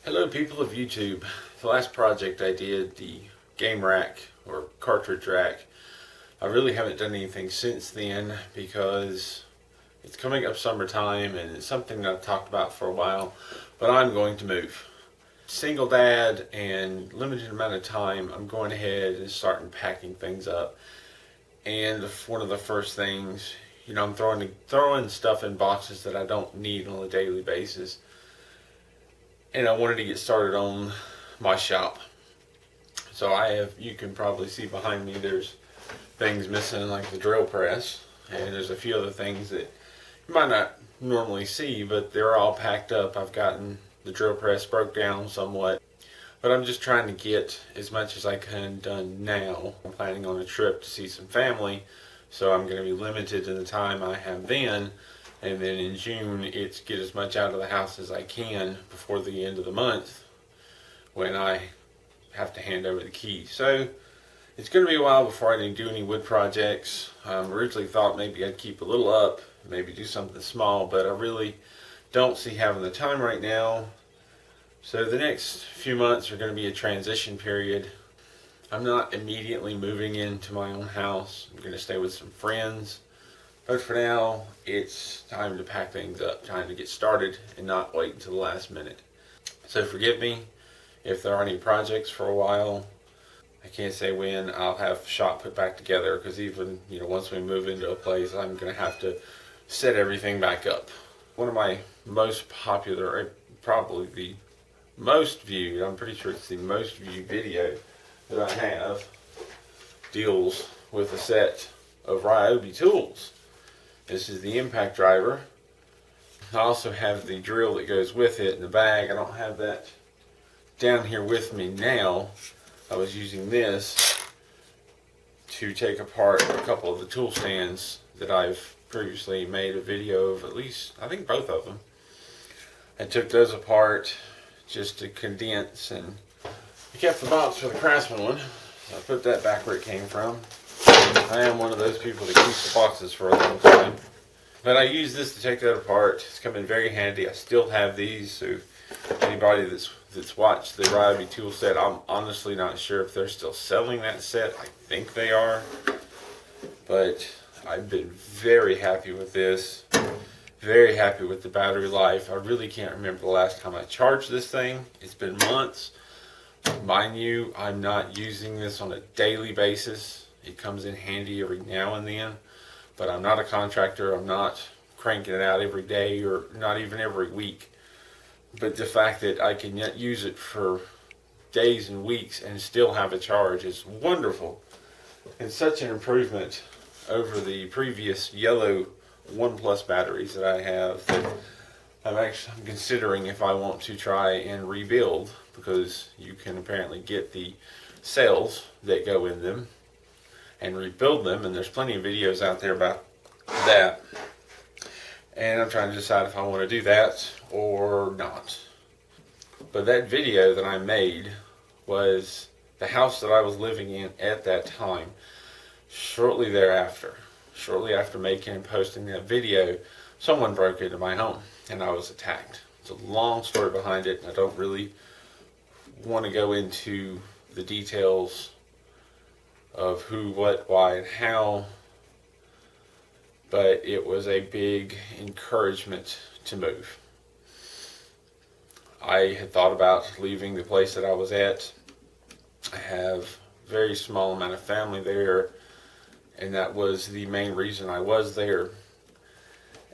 Hello people of YouTube. The last project I did, the game rack or cartridge rack, I really haven't done anything since then because it's coming up summertime and it's something that I've talked about for a while, but I'm going to move. Single dad and limited amount of time, I'm going ahead and starting packing things up. And one of the first things, I'm throwing stuff in boxes that I don't need on a daily basis. And I wanted to get started on my shop. So you can probably see behind me, there's things missing like the drill press, and there's a few other things that you might not normally see, but they're all packed up. I've gotten the drill press broke down somewhat, but I'm just trying to get as much as I can done now. I'm planning on a trip to see some family, so I'm going to be limited in the time I have then. And then in June, it's get as much out of the house as I can before the end of the month when I have to hand over the keys. So it's going to be a while before I do any wood projects. Originally thought maybe I'd keep a little up, maybe do something small, but I really don't see having the time right now. So the next few months are going to be a transition period. I'm not immediately moving into my own house. I'm going to stay with some friends. But for now, it's time to pack things up, time to get started and not wait until the last minute. So forgive me if there are any projects for a while. I can't say when I'll have shop put back together, because even once we move into a place, I'm going to have to set everything back up. One of my most popular, probably the most viewed, I'm pretty sure it's the most viewed video that I have, deals with a set of Ryobi tools. This is the impact driver. I also have the drill that goes with it in the bag. I don't have that down here with me now. I was using this to take apart a couple of the tool stands that I've previously made a video of, at least I think both of them. I took those apart just to condense, and I kept the box for the Craftsman one. So I put that back where it came from. I am one of those people that keeps the boxes for a long time. But I use this to take that apart. It's come in very handy. I still have these, so anybody that's watched the Ryobi tool set, I'm honestly not sure if they're still selling that set. I think they are. But I've been very happy with this. Very happy with the battery life. I really can't remember the last time I charged this thing. It's been months. Mind you, I'm not using this on a daily basis. It comes in handy every now and then, but I'm not a contractor. I'm not cranking it out every day or not even every week. But the fact that I can yet use it for days and weeks and still have a charge is wonderful. And such an improvement over the previous yellow OnePlus batteries that I have that I'm considering if I want to try and rebuild, because you can apparently get the cells that go in them and rebuild them, and there's plenty of videos out there about that. And I'm trying to decide if I want to do that or not. But that video that I made was the house that I was living in at that time. Shortly after making and posting that video, someone broke into my home and I was attacked. It's a long story behind it, and I don't really want to go into the details of who, what, why, and how, but it was a big encouragement to move. I had thought about leaving the place that I was at. I have a very small amount of family there, and that was the main reason I was there.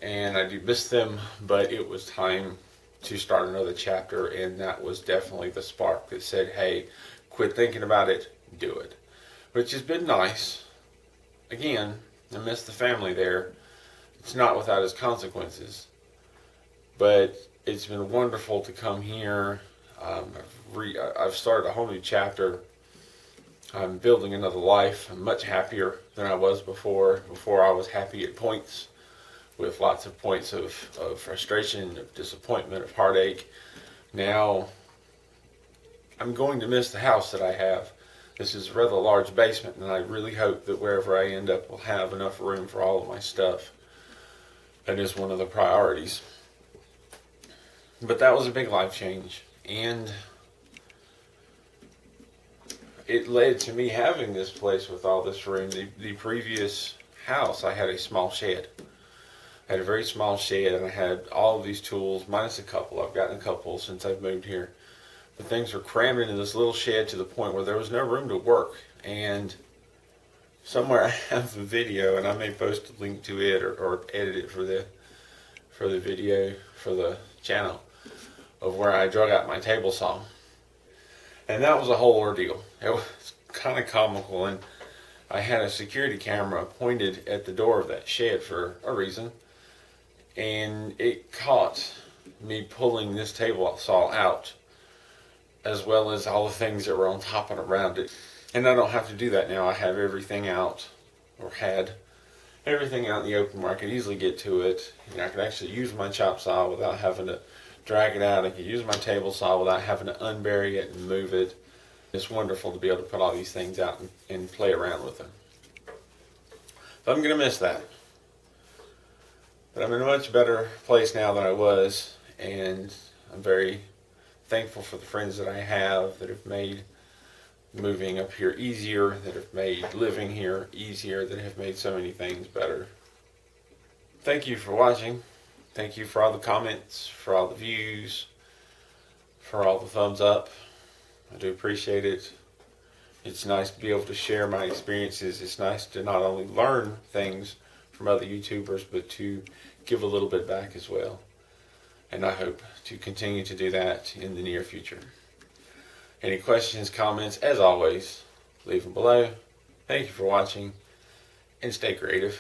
And I do miss them, but it was time to start another chapter, and that was definitely the spark that said, hey, quit thinking about it, do it. Which has been nice. Again, I miss the family there. It's not without its consequences. But it's been wonderful to come here. I've started a whole new chapter. I'm building another life. I'm much happier than I was before. Before I was happy at points, with lots of points of frustration, of disappointment, of heartache. Now, I'm going to miss the house that I have. This is a rather large basement, and I really hope that wherever I end up will have enough room for all of my stuff. That is one of the priorities. But that was a big life change. And it led to me having this place with all this room. The previous house, I had a small shed. I had a very small shed, and I had all of these tools, minus a couple. I've gotten a couple since I've moved here. But things were crammed into this little shed to the point where there was no room to work. And somewhere I have a video, and I may post a link to it or edit it for the video for the channel, of where I drug out my table saw. And that was a whole ordeal. It was kind of comical, and I had a security camera pointed at the door of that shed for a reason, and it caught me pulling this table saw out, as well as all the things that were on top and around it. And I don't have to do that now. I have everything out, or had everything out in the open where I could easily get to it. And I could actually use my chop saw without having to drag it out. I could use my table saw without having to unbury it and move it. It's wonderful to be able to put all these things out and play around with them. So I'm going to miss that. But I'm in a much better place now than I was, and I'm very thankful for the friends that I have that have made moving up here easier, that have made living here easier, that have made so many things better. Thank you for watching. Thank you for all the comments, for all the views, for all the thumbs up. I do appreciate it. It's nice to be able to share my experiences. It's nice to not only learn things from other YouTubers, but to give a little bit back as well. And I hope to continue to do that in the near future. Any questions, comments, as always, leave them below. Thank you for watching, and stay creative.